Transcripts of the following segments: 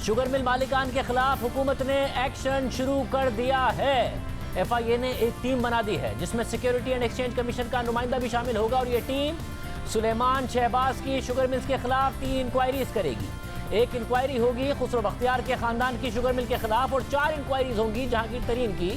Sugar mill मालिकान के खिलाफ हुकूमत ने एक्शन शुरू कर दिया है। FIA ने एक टीम बना दी है जिसमें सिक्योरिटी एंड एक्सचेंज कमीशन का नुमाइंदा भी शामिल होगा और ये टीम सुलेमान शहबाज की शुगर मिल्स के खिलाफ 3 इंक्वायरीज करेगी। एक इंक्वायरी होगी खुसरो बख्तियार के खानदान की शुगर मिल के खिलाफ और 4 इंक्वायरीज होंगी जहांगीर तरीन की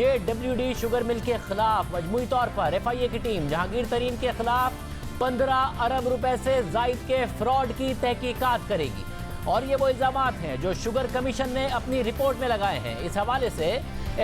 JWD शुगर मिल के खिलाफ। मजमूई तौर पर FIA की टीम जहांगीर तरीन के खिलाफ 15 अरब रुपए से जायद के फ्रॉड की तहकीकात करेगी और ये वो इल्जामात हैं जो शुगर कमीशन ने अपनी रिपोर्ट में लगाए हैं। इस हवाले से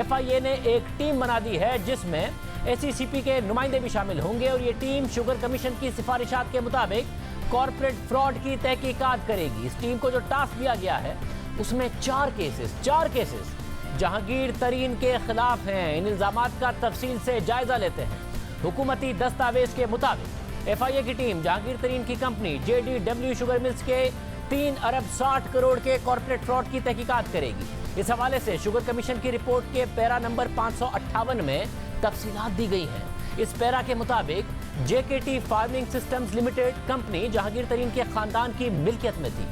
FIA ने एक टीम बना दी है जिसमें SECP के नुमाइंदे भी शामिल होंगे और ये टीम शुगर कमीशन की सिफारिशात के मुताबिक कॉर्पोरेट फ्रॉड की तहकीकात करेगी। इस टीम को जो टास्क दिया गया है उसमें 4 केसेस जहांगीर तरीन के खिलाफ हैं। इन इल्जामात का तफसील से जायजा लेते हैं। हुकूमती दस्तावेज के मुताबिक FIA की टीम जहांगीर तरीन की कंपनी JDW शुगर मिल्स के 3 अरब 60 करोड़ के कॉर्पोरेट फ्रॉड की तहकीकात करेगी। इस हवाले से शुगर कमीशन की रिपोर्ट के पैरा नंबर 558 में तफसीलात दी गई हैं। इस पैरा के मुताबिक JKT farming systems limited company Jahangir तरीन के खानदान की मिल्कियत में थी।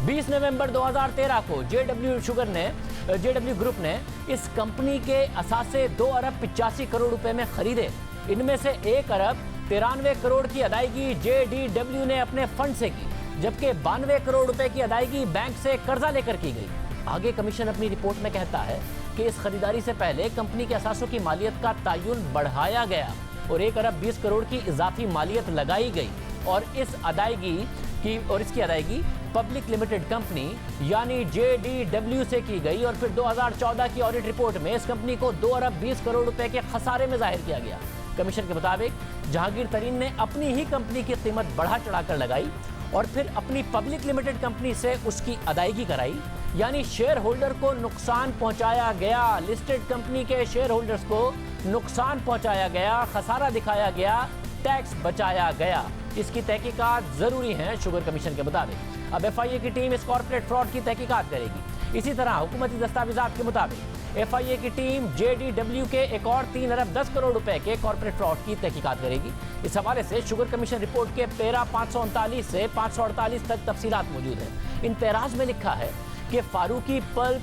20 नवंबर 2013 को JW ग्रुप ने इस कंपनी के असासे 2 अरब 85 करोड़ रुपए में खरीदे। इनमें से 1 अरब 93 करोड़ की अदायगी JDW ने अपने फंड से की, जबकि 92 करोड़ रुपए की अदायगी बैंक से कर्जा लेकर की गई। आगे कमीशन अपनी रिपोर्ट में कहता है कि इस खरीदारी से पहले कंपनी के असासों की मालियत का तयन बढ़ाया गया और 1 अरब 20 करोड़ की इजाफी मालियत लगाई गई और इसकी अदायगी पब्लिक लिमिटेड कंपनी यानी JDW से की गई और फिर 2014 की ऑडिट रिपोर्ट में इस कंपनी को 2 अरब 20 करोड़ रुपए के खसारे में जाहिर किया गया। कमीशन के मुताबिक जहांगीर तरीन ने अपनी ही कंपनी की कीमत बढ़ा चढ़ाकर लगाई और फिर अपनी पब्लिक लिमिटेड कंपनी से उसकी अदायगी कराई, यानी शेयर होल्डर को नुकसान पहुंचाया गया। लिस्टेड कंपनी के शेयर होल्डर्स को नुकसान पहुंचाया गया, खसारा दिखाया गया, टैक्स बचाया गया। इसकी तहकीकात जरूरी है शुगर कमीशन के मुताबिक। अब FIA की टीम इस कॉर्पोरेट फ्रॉड की तहकीकात करेगी। इसी तरह हुकूमती दस्तावेजात के मुताबिक FIA की टीम JDW के एक और 3 अरब 10 करोड़ रुपए के कॉर्पोरेट फ्रॉड की तहकीकात करेगी। इस हवाले से शुगर कमीशन रिपोर्ट के पैरा 539 से 548 तक तफसीलात मौजूद हैं। इन पैराज में लिखा है कि फारूकी पल्प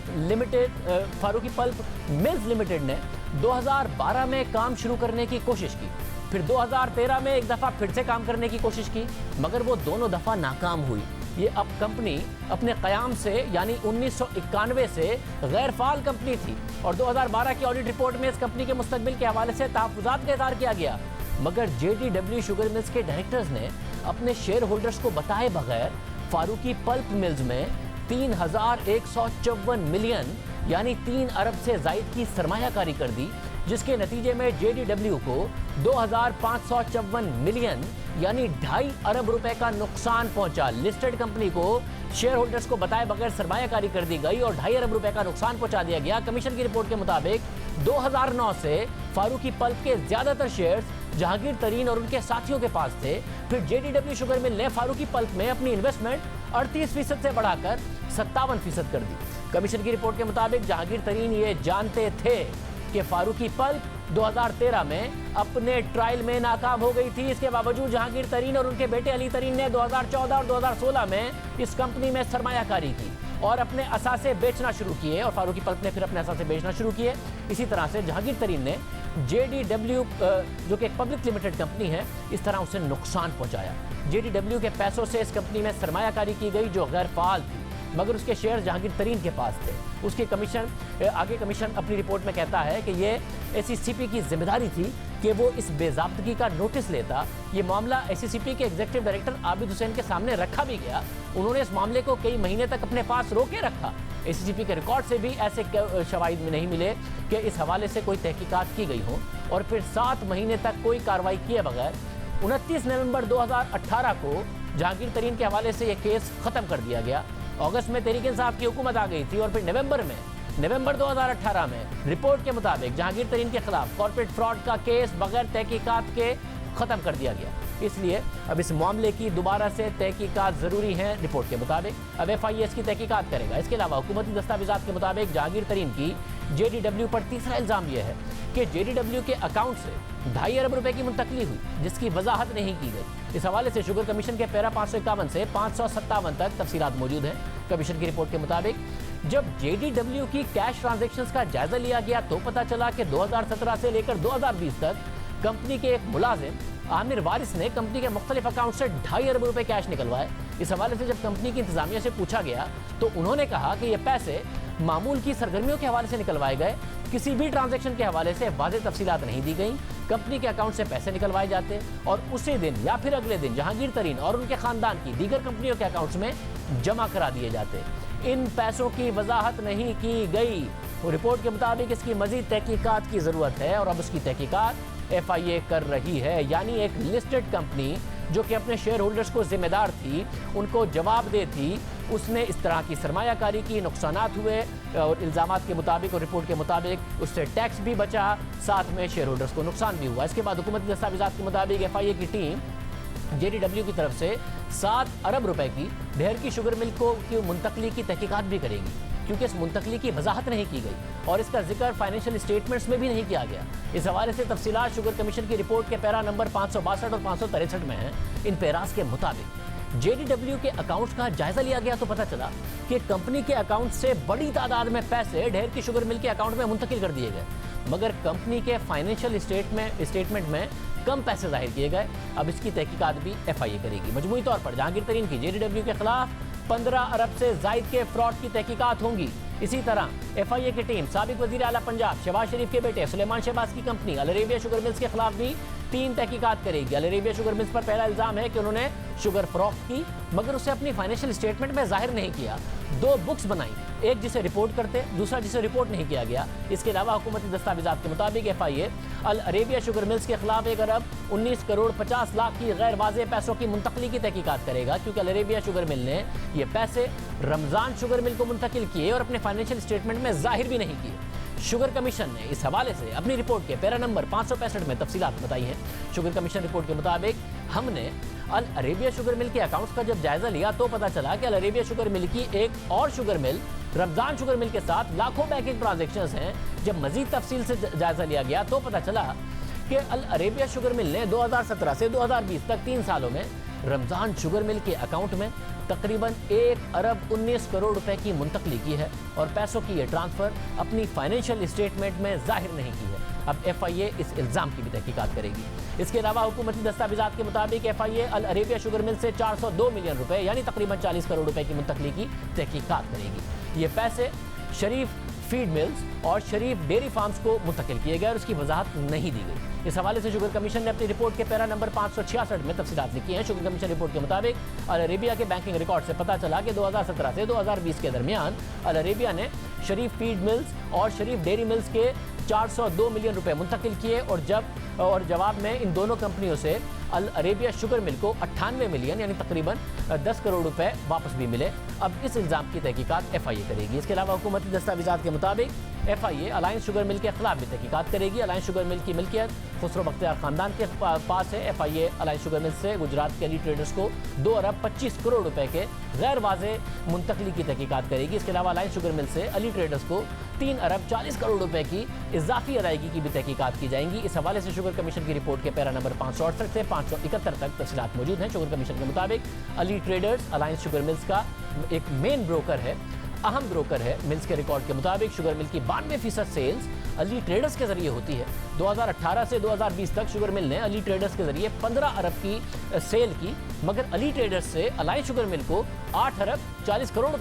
मिल्स लिमिटेड ने 2012 में काम शुरू करने की कोशिश की, फिर 2013 में एक दफ़ा फिर से काम करने की कोशिश की, मगर वो दोनों दफ़ा नाकाम हुई। ये अब कंपनी अपने क़याम से यानी 1991 से गैर फाल कंपनी थी और 2012 की ऑडिट रिपोर्ट में इस कंपनी के मुस्तकबिल के हवाले से तहफ़्फ़ुज़ात का इज़हार किया गया, मगर JDW शुगर मिल्स के डायरेक्टर्स ने अपने शेयर होल्डर्स को बताए बगैर फारूकी पल्प मिल्स में 3154 मिलियन यानी 3 अरब से जायद की सरमायाकारी कर दी, जिसके नतीजे में JDW को 2554 मिलियन यानी 2.5 अरब रुपए का नुकसान पहुंचा। लिस्टेड कंपनी को शेयर होल्डर्स को बताए बगैर सरमायाकारी कर दी गई और 2.5 अरब रुपए का नुकसान पहुंचा दिया गया। कमीशन की रिपोर्ट के मुताबिक 2009 से फारूकी पल्प के ज्यादातर शेयर्स जहांगीर तरीन और उनके साथियों के पास थे। फिर JDW शुगर मिल ने फारूकी पल्प में अपनी इन्वेस्टमेंट 38% से बढ़ाकर 57% कर दी। कमीशन की रिपोर्ट के मुताबिक जहांगीर तरीन ये जानते थे कि फारूकी पल्प 2013 में अपने ट्रायल में नाकाम हो गई थी। इसके बावजूद जहांगीर तरीन और उनके बेटे अली तरीन ने 2014 और 2016 में इस कंपनी में सरमायाकारी की और अपने असासे बेचना शुरू किए और फारूकी पल्प ने फिर अपने असासे बेचना शुरू किए। इसी तरह से जहांगीर तरीन ने JDW जो कि एक पब्लिक लिमिटेड कंपनी है, इस तरह उसे नुकसान पहुंचाया। JDW के पैसों से इस कंपनी में सरमायाकारी की गई जो गैर फाल थी, मगर उसके शेयर जहांगीर तरीन के पास थे। उसके कमीशन अपनी रिपोर्ट में कहता है कि ये SECP की जिम्मेदारी थी कि वो इस बेज़ाब्तगी का नोटिस लेता। ये मामला SECP के एग्जीक्यूटिव डायरेक्टर आबिद हुसैन के सामने रखा भी गया। उन्होंने इस मामले को कई महीने तक अपने पास रोके रखा। SECP के रिकॉर्ड से भी ऐसे शवाहिद में नहीं मिले कि इस हवाले से कोई तहकीकात की गई हो और फिर 7 महीने तक कोई कार्रवाई किए बगैर 29 नवंबर 2018 को जहांगीर तरीन के हवाले से यह केस खत्म कर दिया गया। अगस्त में तहरीक इंसाफ की हुकूमत आ गई थी और फिर नवंबर 2018 में रिपोर्ट के मुताबिक जहांगीर तरीन के खिलाफ कॉर्पोरेट फ्रॉड का केस बगैर तहकीकात के खत्म कर दिया गया। इसलिए अब इस मामले की दोबारा से तहकीकात जरूरी है। रिपोर्ट के मुताबिक अब FIA इसकी तहकीकात करेगा। इसके अलावा हुकूमती दस्तावेजात के मुताबिक जहांगीर तरीन की जेडीडब्ल्यू पर तीसरा इल्जाम यह है कि जेडीडब्ल्यू के अकाउंट से 2.5 अरब रुपए की मुंतकली हुई, जिसकी वजाहत नहीं की गई। इस हवाले से शुगर कमीशन के पैरा 551 से 557 तक तफसीलात मौजूद हैं। कमीशन की रिपोर्ट के मुताबिक जब जेडीडब्ल्यू की कैश ट्रांजैक्शंस का जायजा लिया गया तो पता चला कि 2017 से लेकर 2020 तक कंपनी के एक मुलाजिम आमिर वारिस ने कंपनी के मुख्तलिफ अकाउंट से 2.5 अरब रुपए कैश निकलवाए। इस हवाले से जब कंपनी की इंतजामिया से पूछा गया तो उन्होंने कहा कि ये पैसे मामूल की सरगर्मियों के हवाले से निकलवाए गए, किसी भी ट्रांजैक्शन के हवाले से वाज़ेह तफसीलात नहीं दी गई। कंपनी के अकाउंट से पैसे निकलवाए जाते और उसी दिन या फिर अगले दिन जहांगीर तरीन और उनके खानदान की दीगर कंपनियों के अकाउंट्स में जमा करा दिए जाते। इन पैसों की वजाहत नहीं की गई। रिपोर्ट के मुताबिक इसकी मजीद तहकीकात की जरूरत है और अब उसकी तहकीकात FIA कर रही है। यानी एक लिस्टेड कंपनी जो कि अपने शेयर होल्डर्स को जिम्मेदार थी, उनको जवाबदेह थी, उसने इस तरह की सरमायाकारी की, नुकसानात हुए और इल्ज़ामात के मुताबिक और रिपोर्ट के मुताबिक उससे टैक्स भी बचा, साथ में शेयर होल्डर्स को नुकसान भी हुआ। इसके बाद हुकूमती दस्तावेज़ात के मुताबिक FIA की टीम जेडीडब्ल्यू की तरफ से 7 अरब रुपए की ढेर की शुगर मिल को की मुंतकली की तहकीकात भी करेगी, क्योंकि इस मुंतकली की वजाहत नहीं की गई और इसका जिक्र फाइनेंशियल स्टेटमेंट्स में भी नहीं किया गया। इस हवाले से तफसीलात शुगर कमीशन की रिपोर्ट के पैरा नंबर 562 और 563 में है। इन पैरास के मुताबिक जेडीडब्ल्यू के अकाउंट्स का जायजा लिया गया तो पता चला कि कंपनी के अकाउंट से बड़ी तादाद में पैसे ढेर की शुगर मिल के अकाउंट में मुंतकिल कर दिए गए, मगर कंपनी के फाइनेंशियल स्टेटमेंट में कम पैसे जाहिर किए गए। अब इसकी तहकीकात भी FIA करेगी। मजमूई तौर पर जहांगीर तरीन की जेडीडब्ल्यू के खिलाफ 15 अरब से जायद के फ्रॉड की तहकीकात होंगी। इसी तरह FIA की टीम साबिक वजीर आला पंजाब शहबाज शरीफ के बेटे सुलेमान शहबाज की कंपनी अल अरेबिया शुगर मिल्स के खिलाफ भी 3 तहकीकात करेगी। अल अरेबिया शुगर मिल्स पर पहला इल्जाम है कि उन्होंने शुगर फरोख्त की, मगर उसे अपनी फाइनेंशियल स्टेटमेंट में जाहिर नहीं किया। 2 बुक्स बनाई, एक जिसे रिपोर्ट करते, दूसरा जिसे रिपोर्ट नहीं किया गया। इसके अलावा हुकूमती दस्तावेज़ात के मुताबिक FIA अल अरेबिया शुगर मिल्स के खिलाफ 1 अरब 19 करोड़ 50 लाख की गैर वाज़ेह पैसों की मुंतकली की तहकीकात करेगा, क्योंकि अल अरेबिया शुगर मिल ने ये पैसे रमज़ान शुगर मिल को मुंतकिल किए और अपने फाइनेंशियल स्टेटमेंट में जाहिर भी नहीं किए। शुगर कमीशन ने इस हवाले से अपनी रिपोर्ट के पैरा नंबर 565 में तफसीलात बताई हैं। शुगर कमीशन रिपोर्ट के मुताबिक हमने अल अरेबिया शुगर मिल के अकाउंट्स का जब जायजा लिया तो पता चला कि अल अरेबिया शुगर मिल की एक और sugar mill Ramzan sugar mill के साथ लाखों बैंकिंग ट्रांजैक्शंस हैं। जब मजीद तफसील से जायजा लिया गया तो पता चला कि अल अरेबिया शुगर मिल ने 2017 से 2020 तक 3 सालों में रमजान शुगर मिल के अकाउंट में तकरीबन 1 अरब 19 करोड़ रुपए की मुंतकली की है और पैसों की ये ट्रांसफर अपनी फाइनेंशियल स्टेटमेंट में जाहिर नहीं की है। अब FIA इस इल्ज़ाम की भी तहकीकात करेगी। इसके अलावा हुकूमती दस्तावेज़ात के मुताबिक FIA अल अरेबिया शुगर मिल से 402 मिलियन रुपए यानी तकरीबन 40 करोड़ रुपए की मुंतकली की तहकीकात करेगी। ये पैसे शरीफ फीड मिल्स और शरीफ डेयरी फार्म्स को मुंतकिल किए गए और उसकी वजाहत नहीं दी गई। इस हवाले से शुगर कमीशन ने अपनी रिपोर्ट के पैरा नंबर 566 में तफसीलात लिखी हैं। शुगर कमीशन रिपोर्ट के मुताबिक अल अरेबिया के बैंकिंग रिकॉर्ड से पता चला कि 2017 से 2020 के दरमियान अल अरेबिया ने शरीफ फीड मिल्स और शरीफ डेयरी मिल्स के 402 मिलियन रुपए मुंतकिल किए और जवाब में इन दोनों कंपनियों से अल अरेबिया शुगर मिल को 98 मिलियन यानी तकरीबन 10 करोड़ रुपए वापस भी मिले। अब इस इल्ज़ाम की तहकीकात FIA करेगी। इसके अलावा हुकूमती दस्तावेज़ात के मुताबिक FIA अलायंस शुगर मिल के खिलाफ भी तहकीकात करेगी। अलायंस शुगर मिल की मिल्कियत खुसरो बख्तियार खानदान के पास है। FIA अलायंस शुगर मिल से गुजरात के अली ट्रेडर्स को 2 अरब 25 करोड़ रुपए के गैर वाज़ेह मुंतकली की तहकीकात करेगी। इसके अलावा अलायंस शुगर मिल से अली ट्रेडर्स को 3 अरब 40 करोड़ रुपए की इजाफी अदायगी की भी तहकीकात की जाएंगी। इस हवाले से शुगर कमीशन की रिपोर्ट के पैरा नंबर 568 से 571 तक तफसीलात मौजूद हैं। शुगर कमीशन के मुताबिक Ali traders alliance sugar mills का एक मेन ब्रोकर है, अहम ब्रोकर है। मिल्स के रिकॉर्ड के मुताबिक शुगर मिल की 92% सेल्स अली ट्रेडर्स के जरिए होती है। 2018 से 2020 तक शुगर मिल ने अली ट्रेडर्स के जरिए 15 अरब की सेल की, मगर अली ट्रेडर्स से अलायंस शुगर मिल को 8 अरब 40 करोड़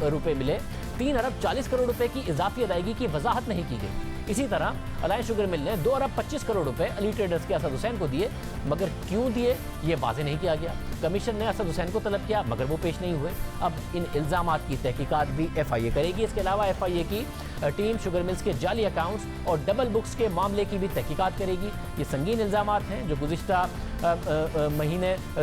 रुपए मिले। 3 अरब 40 करोड़ रुपए की इजाफी अदायगी की वजाहत नहीं की गई। इसी तरह अलायंस शुगर मिल ने 2 अरब 25 करोड़ रुपए अली ट्रेडर्स के असद हुसैन को दिए, मगर क्यों दिए ये वाज़ेह नहीं किया गया। कमीशन ने असद हुसैन को तलब किया मगर वो पेश नहीं हुए। अब इन इल्ज़ामात की तहकीकात भी FIA करेगी। इसके अलावा FIA की टीम शुगर मिल्स के जाली अकाउंट्स और डबल बुक्स के मामले की भी तहकीकात करेगी। ये संगीन इल्ज़ामात हैं जो गुज़िश्ता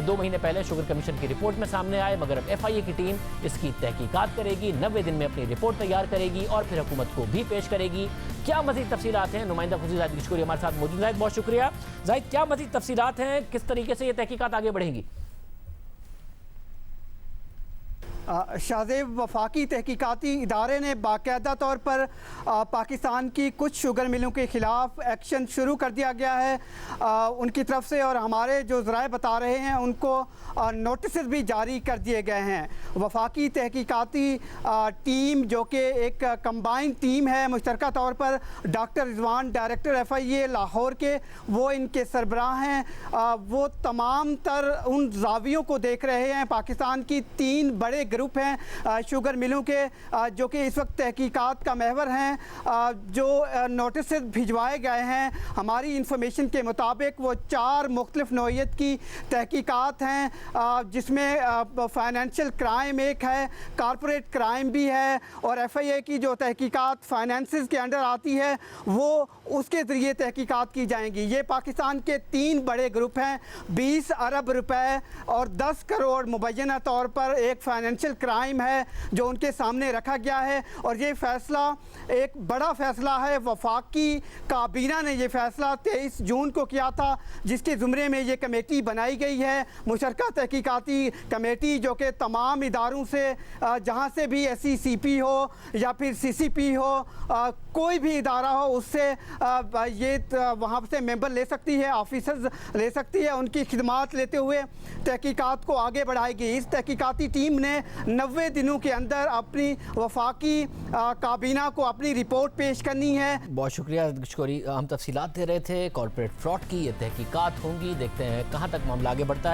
2 महीने पहले शुगर कमीशन की रिपोर्ट में सामने आए, मगर अब FIA की टीम इसकी तहकीकात करेगी, 90 दिन में अपनी रिपोर्ट तैयार करेगी और फिर हुकूमत को भी पेश करेगी। क्या मज़ीद तफसीलात हैं, नुमाइंदा खुशी जाहिद की शुक्रिया हमारे साथ मौजूद है। बहुत शुक्रिया जाहिद, क्या मज़ीद तफसीलात हैं, किस तरीके से ये तहकीकात आगे बढ़ेंगी? शाहजेब, वफाकी तहकीकाती इदारे ने बाकायदा तौर पर पाकिस्तान की कुछ शुगर मिलों के ख़िलाफ़ एक्शन शुरू कर दिया गया है उनकी तरफ से, और हमारे जो ज़राए बता रहे हैं उनको नोटिस भी जारी कर दिए गए हैं। वफाकी तहकीकाती टीम जो कि एक कंबाइंड टीम है, मुश्तरका तौर पर doctor Rizwan director FIA Lahore के वो इनके सरबराह हैं। वो तमाम तर उन जावियों को देख रहे हैं। पाकिस्तान की 3 बड़े ग्रुप हैं शुगर मिलों के जो कि इस वक्त तहकीकात का महवर हैं। जो नोटिस भिजवाए गए हैं हमारी इंफॉर्मेशन के मुताबिक वो 4 मुख्तलिफ नौइयत की तहकीकात हैं, जिसमें फाइनेंशियल क्राइम एक है, कारपोरेट क्राइम भी है, और FIA की जो तहकीकात फाइनेंसेस के अंडर आती है वो उसके ज़रिए तहकीकात की जाएंगी। ये पाकिस्तान के 3 बड़े ग्रुप हैं। 20 अरब रुपए और 10 करोड़ मुबैना तौर पर एक फाइनेंशियल क्राइम है जो उनके सामने रखा गया है, और ये फ़ैसला एक बड़ा फ़ैसला है। वफाकी काबीना ने ये फ़ैसला 23 जून को किया था, जिसके ज़ुमरे में ये कमेटी बनाई गई है, मुशतरका तहकीकाती कमेटी, जो कि तमाम इदारों से जहाँ से भी SCCP हो या फिर CCP हो, कोई भी इदारा हो उससे ये वहाँ से मेंबर ले सकती है, ऑफिसर्स ले सकती है। उनकी खिदमात लेते हुए तहकीकात को आगे बढ़ाएगी। इस तहकीकाती टीम ने 90 दिनों के अंदर अपनी वफाकी काबीना को अपनी रिपोर्ट पेश करनी है। बहुत शुक्रिया किशोरी, हम तफसीलात दे रहे थे कॉर्पोरेट फ्रॉड की। ये तहकीकात होंगी, देखते हैं कहाँ तक मामला आगे बढ़ता है।